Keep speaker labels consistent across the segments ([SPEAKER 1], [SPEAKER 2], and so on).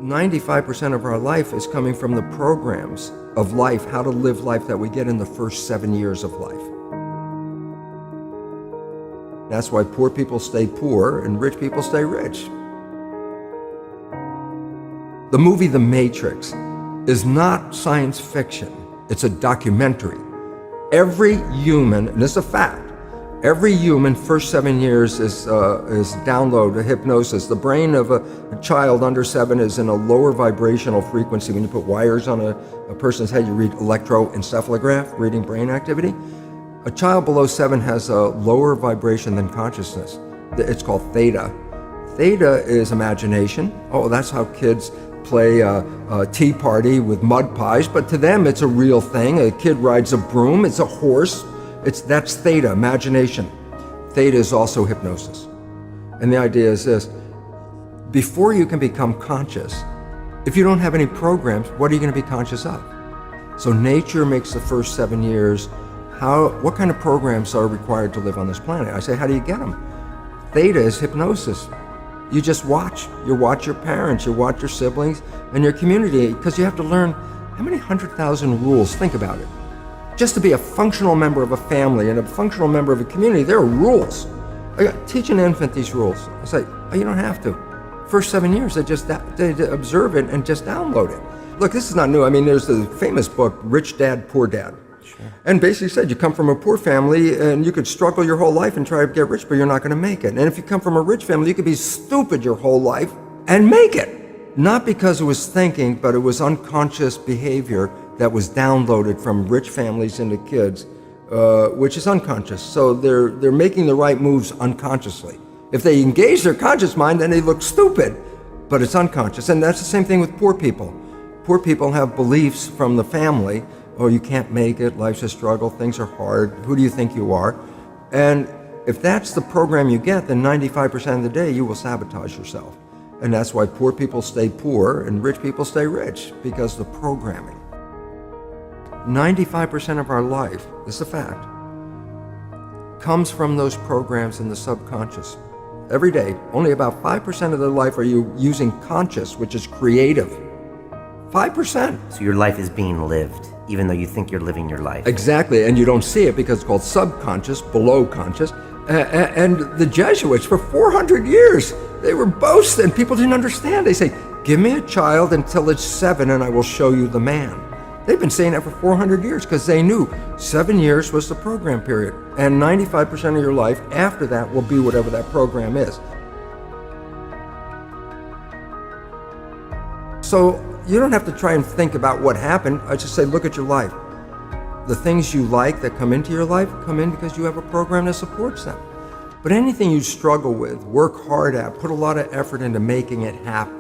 [SPEAKER 1] 95% of our life is coming from the programs of life, how to live life that we get in the first 7 years of life. That's why poor people stay poor and rich people stay rich. The movie The Matrix is not science fiction, it's a documentary. Every human, and this is a fact, every human first 7 years is download hypnosis. The brain of a child under 7 is in a lower vibrational frequency. When you put wires on a person's head, you read electroencephalograph, reading brain activity. A child below 7 has a lower vibration than consciousness. It's called theta. Theta is imagination. Oh, that's how kids play a tea party with mud pies, but to them it's a real thing. A kid rides a broom, it's a horse. That's theta, imagination. Theta is also hypnosis. And the idea is this: before you can become conscious, if you don't have any programs, what are you going to be conscious of? So nature makes the first 7 years. What kind of programs are required to live on this planet? I say, how do you get them? Theta is hypnosis. You just watch. You watch your parents, you watch your siblings, and your community, because you have to learn how many 100,000 rules. Think about it. Just to be a functional member of a family and a functional member of a community, there are rules. Teach an infant these rules. I say, oh, you don't have to. First 7 years, they observe it and just download it. Look, this is not new. I mean, there's the famous book, Rich Dad, Poor Dad. Sure. And basically said you come from a poor family and you could struggle your whole life and try to get rich, but you're not going to make it. And if you come from a rich family, you could be stupid your whole life and make it. Not because it was thinking, but it was unconscious behavior that was downloaded from rich families into kids, which is unconscious. So they're making the right moves unconsciously. If they engage their conscious mind, then they look stupid, but it's unconscious. And that's the same thing with poor people. Poor people have beliefs from the family. Oh, you can't make it, life's a struggle, things are hard, who do you think you are? And if that's the program you get, then 95% of the day you will sabotage yourself. And that's why poor people stay poor and rich people stay rich, because the programming. 95% of our life, this is a fact, comes from those programs in the subconscious. Every day, only about 5% of their life are you using conscious, which is creative. 5%.
[SPEAKER 2] So your life is being lived, even though you think you're living your life.
[SPEAKER 1] Exactly, and you don't see it because it's called subconscious, below conscious. And the Jesuits, for 400 years, they were boasting. People didn't understand. They say, give me a child until it's 7 and I will show you the man. They've been saying that for 400 years because they knew 7 years was the program period. And 95% of your life after that will be whatever that program is. So you don't have to try and think about what happened. I just say, look at your life. The things you like that come into your life come in because you have a program that supports them. But anything you struggle with, work hard at, put a lot of effort into making it happen,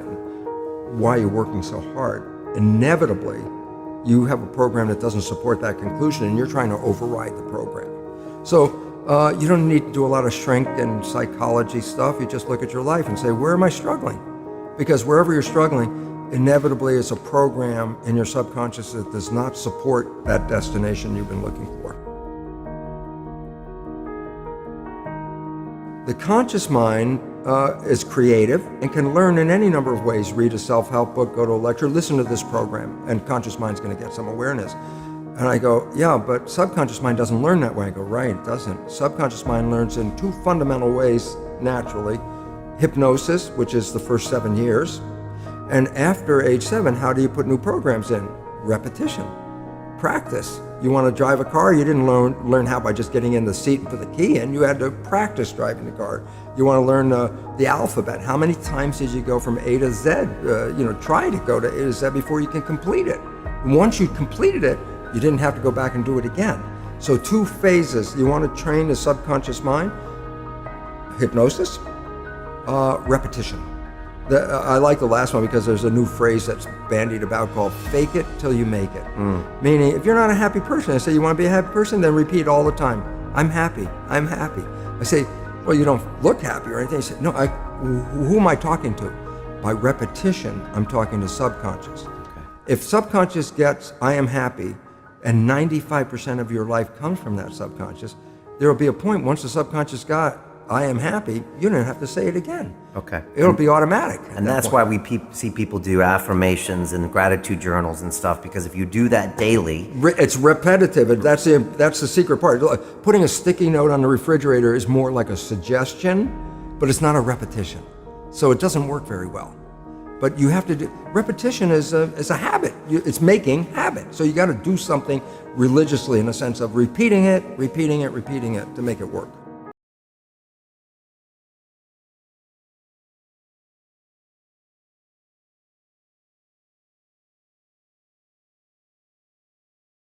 [SPEAKER 1] why you're working so hard, inevitably you have a program that doesn't support that conclusion and you're trying to override the program. So you don't need to do a lot of strength and psychology stuff. You just look at your life and say, where am I struggling? Because wherever you're struggling, inevitably it's a program in your subconscious that does not support that destination you've been looking for. The conscious mind is creative and can learn in any number of ways. Read a self-help book, go to a lecture, listen to this program, and conscious mind's going to get some awareness. And I go, yeah, but subconscious mind doesn't learn that way. I go, right, it doesn't. Subconscious mind learns in 2 fundamental ways naturally. Hypnosis, which is the first 7 years. And after age 7, how do you put new programs in? Repetition, practice. You want to drive a car, you didn't learn how by just getting in the seat and put the key in. You had to practice driving the car. You want to learn the alphabet. How many times did you go from A to Z? Try to go to A to Z before you can complete it. And once you completed it, you didn't have to go back and do it again. So 2 phases. You want to train the subconscious mind, hypnosis, repetition. I like the last one because there's a new phrase that's bandied about called fake it till you make it. Meaning, if you're not a happy person, I say, you want to be a happy person? Then repeat all the time, I'm happy, I'm happy. I say, well, you don't look happy or anything. I say, no, who am I talking to? By repetition, I'm talking to subconscious. Okay. If subconscious gets, I am happy, and 95% of your life comes from that subconscious, there will be a point once the subconscious got, I am happy, you don't have to say it again.
[SPEAKER 2] Okay.
[SPEAKER 1] It'll be automatic.
[SPEAKER 2] And that's why we see people do affirmations and gratitude journals and stuff, because if you do that daily...
[SPEAKER 1] It's repetitive. That's the secret part. Putting a sticky note on the refrigerator is more like a suggestion, but it's not a repetition. So it doesn't work very well. But you have to do... Repetition is a habit. It's making habit. So you got to do something religiously in the sense of repeating it to make it work.